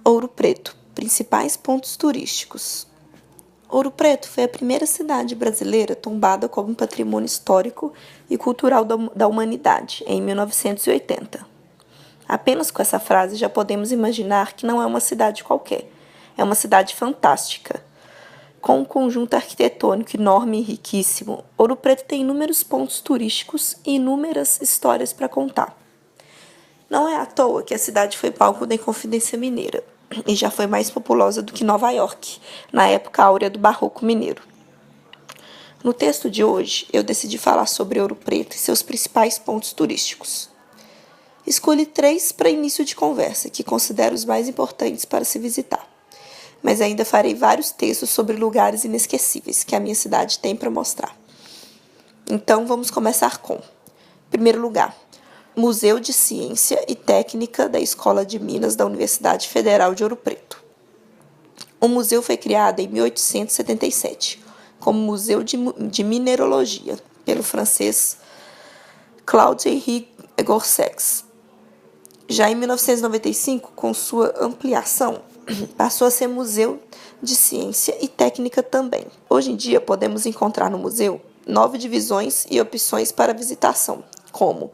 Ouro Preto, principais pontos turísticos. Ouro Preto foi a primeira cidade brasileira tombada como patrimônio histórico e cultural da humanidade, em 1980. Apenas com essa frase já podemos imaginar que não é uma cidade qualquer, é uma cidade fantástica. Com um conjunto arquitetônico enorme e riquíssimo, Ouro Preto tem inúmeros pontos turísticos e inúmeras histórias para contar. Não é à toa que a cidade foi palco da Inconfidência Mineira e já foi mais populosa do que Nova York, na época áurea do Barroco Mineiro. No texto de hoje, eu decidi falar sobre Ouro Preto e seus principais pontos turísticos. Escolhi 3 para início de conversa, que considero os mais importantes para se visitar. Mas ainda farei vários textos sobre lugares inesquecíveis que a minha cidade tem para mostrar. Então, vamos começar com: primeiro lugar, Museu de Ciência e Técnica da Escola de Minas da Universidade Federal de Ouro Preto. O museu foi criado em 1877 como Museu de Mineralogia, pelo francês Claude-Henri Gorsec. Já em 1995, com sua ampliação, passou a ser Museu de Ciência e Técnica também. Hoje em dia, podemos encontrar no museu 9 divisões e opções para visitação, como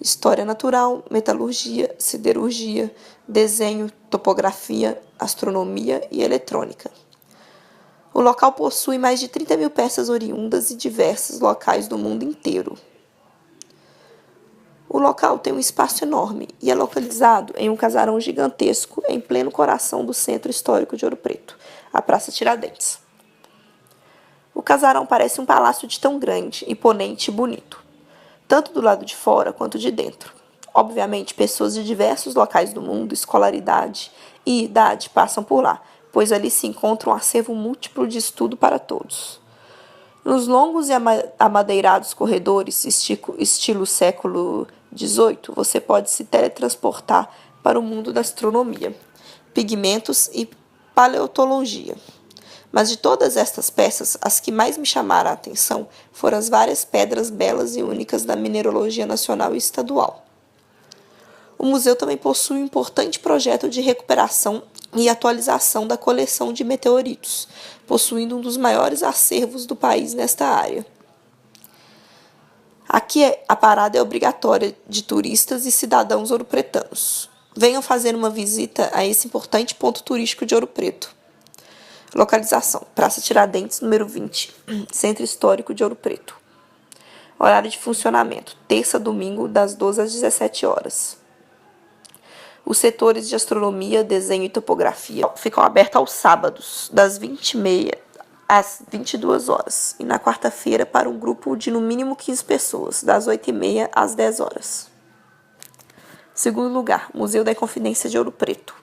História Natural, Metalurgia, Siderurgia, Desenho, Topografia, Astronomia e Eletrônica. O local possui mais de 30 mil peças oriundas de diversos locais do mundo inteiro. O local tem um espaço enorme e é localizado em um casarão gigantesco em pleno coração do centro histórico de Ouro Preto, a Praça Tiradentes. O casarão parece um palácio de tão grande, imponente e bonito, tanto do lado de fora quanto de dentro. Obviamente, pessoas de diversos locais do mundo, escolaridade e idade passam por lá, pois ali se encontra um acervo múltiplo de estudo para todos. Nos longos e amadeirados corredores, estilo século XVIII, você pode se teletransportar para o mundo da astronomia, pigmentos e paleontologia. Mas de todas estas peças, as que mais me chamaram a atenção foram as várias pedras belas e únicas da mineralogia nacional e estadual. O museu também possui um importante projeto de recuperação e atualização da coleção de meteoritos, possuindo um dos maiores acervos do país nesta área. Aqui a parada é obrigatória de turistas e cidadãos ouropretanos. Venham fazer uma visita a esse importante ponto turístico de Ouro Preto. Localização: Praça Tiradentes, número 20, Centro Histórico de Ouro Preto. Horário de funcionamento: terça a domingo, das 12 às 17 horas. Os setores de astronomia, desenho e topografia ficam abertos aos sábados, das 20h30 às 22 horas, e na quarta-feira para um grupo de no mínimo 15 pessoas, das 8h30 às 10 horas. Segundo lugar, Museu da Inconfidência de Ouro Preto.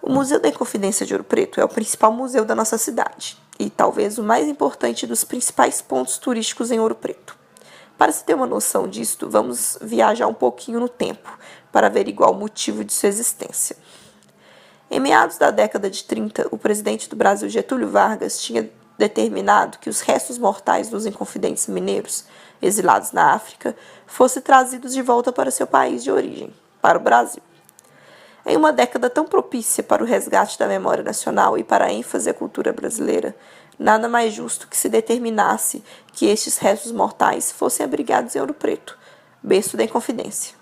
O Museu da Inconfidência de Ouro Preto é o principal museu da nossa cidade e talvez o mais importante dos principais pontos turísticos em Ouro Preto. Para se ter uma noção disto, vamos viajar um pouquinho no tempo para averiguar o motivo de sua existência. Em meados da década de 30, o presidente do Brasil, Getúlio Vargas, tinha determinado que os restos mortais dos inconfidentes mineiros, exilados na África, fossem trazidos de volta para seu país de origem, para o Brasil. Em uma década tão propícia para o resgate da memória nacional e para a ênfase à cultura brasileira, nada mais justo que se determinasse que estes restos mortais fossem abrigados em Ouro Preto, berço da Inconfidência.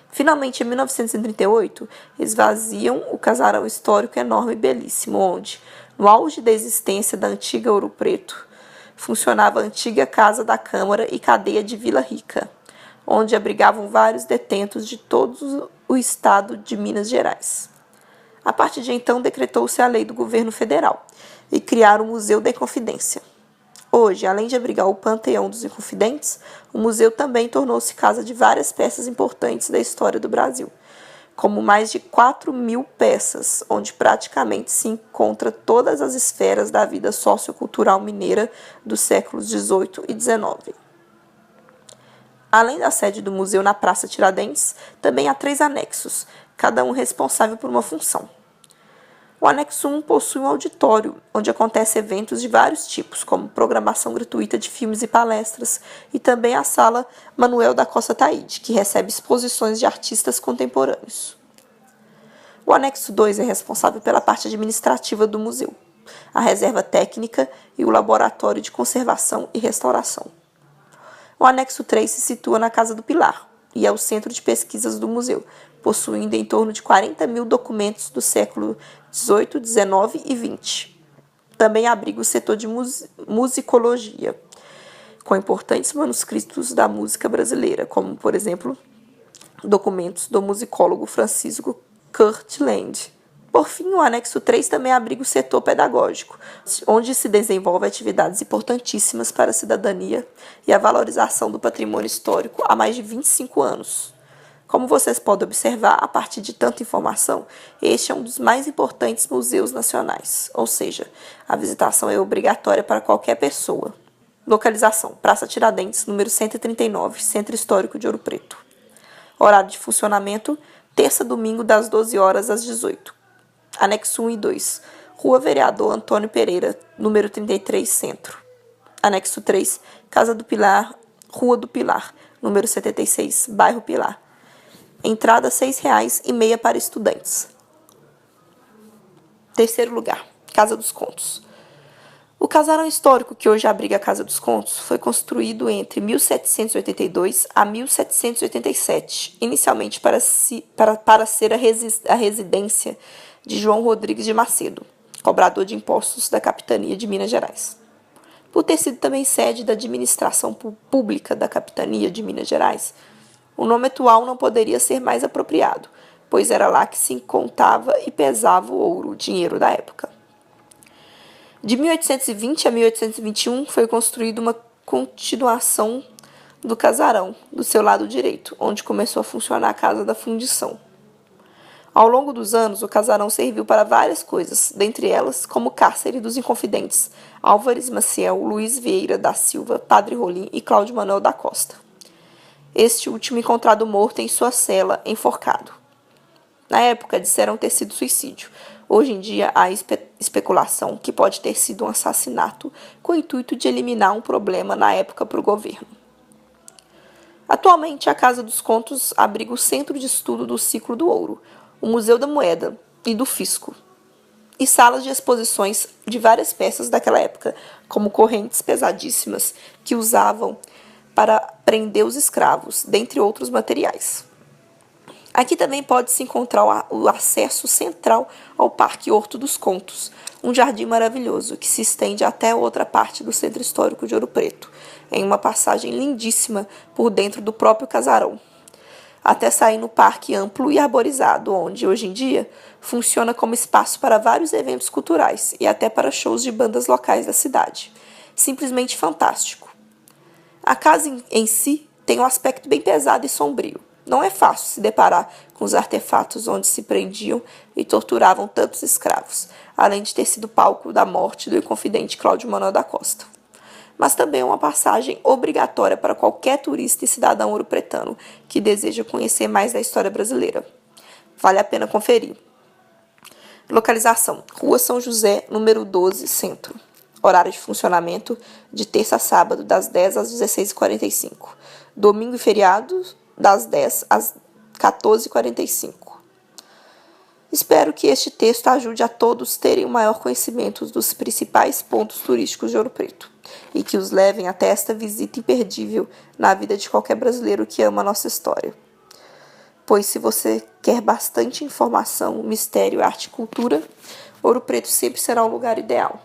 Finalmente, em 1938, esvaziam o casarão histórico enorme e belíssimo, onde, no auge da existência da antiga Ouro Preto, funcionava a antiga Casa da Câmara e cadeia de Vila Rica, onde abrigavam vários detentos de todo o estado de Minas Gerais. A partir de então, decretou-se a lei do governo federal e criaram o Museu da Inconfidência. Hoje, além de abrigar o Panteão dos Inconfidentes, o museu também tornou-se casa de várias peças importantes da história do Brasil, como mais de 4.000 peças, onde praticamente se encontra todas as esferas da vida sociocultural mineira dos séculos XVIII e XIX. Além da sede do museu na Praça Tiradentes, também há 3 anexos, cada um responsável por uma função. O anexo 1 possui um auditório, onde acontecem eventos de vários tipos, como programação gratuita de filmes e palestras, e também a Sala Manuel da Costa Taide, que recebe exposições de artistas contemporâneos. O anexo 2 é responsável pela parte administrativa do museu, a reserva técnica e o laboratório de conservação e restauração. O anexo 3 se situa na Casa do Pilar e é o centro de pesquisas do museu, possuindo em torno de 40 mil documentos do século XVIII, XIX e XX. Também abriga o setor de musicologia, com importantes manuscritos da música brasileira, como, por exemplo, documentos do musicólogo Francisco Kirtland. Por fim, o anexo 3 também abriga o setor pedagógico, onde se desenvolvem atividades importantíssimas para a cidadania e a valorização do patrimônio histórico há mais de 25 anos. Como vocês podem observar, a partir de tanta informação, este é um dos mais importantes museus nacionais, ou seja, a visitação é obrigatória para qualquer pessoa. Localização: Praça Tiradentes, número 139, Centro Histórico de Ouro Preto. Horário de funcionamento: terça, domingo, das 12 horas às 18. Anexo 1 e 2. Rua Vereador Antônio Pereira, número 33, Centro. Anexo 3. Casa do Pilar, Rua do Pilar, número 76, Bairro Pilar. Entrada R$ 6,5 para estudantes. Terceiro lugar, Casa dos Contos. O casarão histórico que hoje abriga a Casa dos Contos foi construído entre 1782 a 1787, inicialmente para ser a residência de João Rodrigues de Macedo, cobrador de impostos da Capitania de Minas Gerais. Por ter sido também sede da administração pública da Capitania de Minas Gerais, o nome atual não poderia ser mais apropriado, pois era lá que se contava e pesava o ouro, o dinheiro da época. De 1820 a 1821 foi construída uma continuação do casarão, do seu lado direito, onde começou a funcionar a Casa da Fundição. Ao longo dos anos, o casarão serviu para várias coisas, dentre elas como cárcere dos inconfidentes Álvares Maciel, Luiz Vieira da Silva, Padre Rolim e Cláudio Manuel da Costa. Este último encontrado morto em sua cela, enforcado. Na época, disseram ter sido suicídio. Hoje em dia, há especulação que pode ter sido um assassinato com o intuito de eliminar um problema na época para o governo. Atualmente, a Casa dos Contos abriga o Centro de Estudo do Ciclo do Ouro, o Museu da Moeda e do Fisco, e salas de exposições de várias peças daquela época, como correntes pesadíssimas que usavam para prender os escravos, dentre outros materiais. Aqui também pode-se encontrar o acesso central ao Parque Horto dos Contos, um jardim maravilhoso que se estende até outra parte do Centro Histórico de Ouro Preto, em uma passagem lindíssima por dentro do próprio casarão, até sair no parque amplo e arborizado, onde, hoje em dia, funciona como espaço para vários eventos culturais e até para shows de bandas locais da cidade. Simplesmente fantástico. A casa em si tem um aspecto bem pesado e sombrio. Não é fácil se deparar com os artefatos onde se prendiam e torturavam tantos escravos, além de ter sido palco da morte do inconfidente Cláudio Manuel da Costa. Mas também é uma passagem obrigatória para qualquer turista e cidadão ouropretano que deseja conhecer mais da história brasileira. Vale a pena conferir. Localização: Rua São José, número 12, Centro. Horário de funcionamento: de terça a sábado, das 10 às 16h45. Domingo e feriado, das 10 às 14h45. Espero que este texto ajude a todos terem o maior conhecimento dos principais pontos turísticos de Ouro Preto e que os levem até esta visita imperdível na vida de qualquer brasileiro que ama a nossa história. Pois se você quer bastante informação, mistério, arte e cultura, Ouro Preto sempre será um lugar ideal.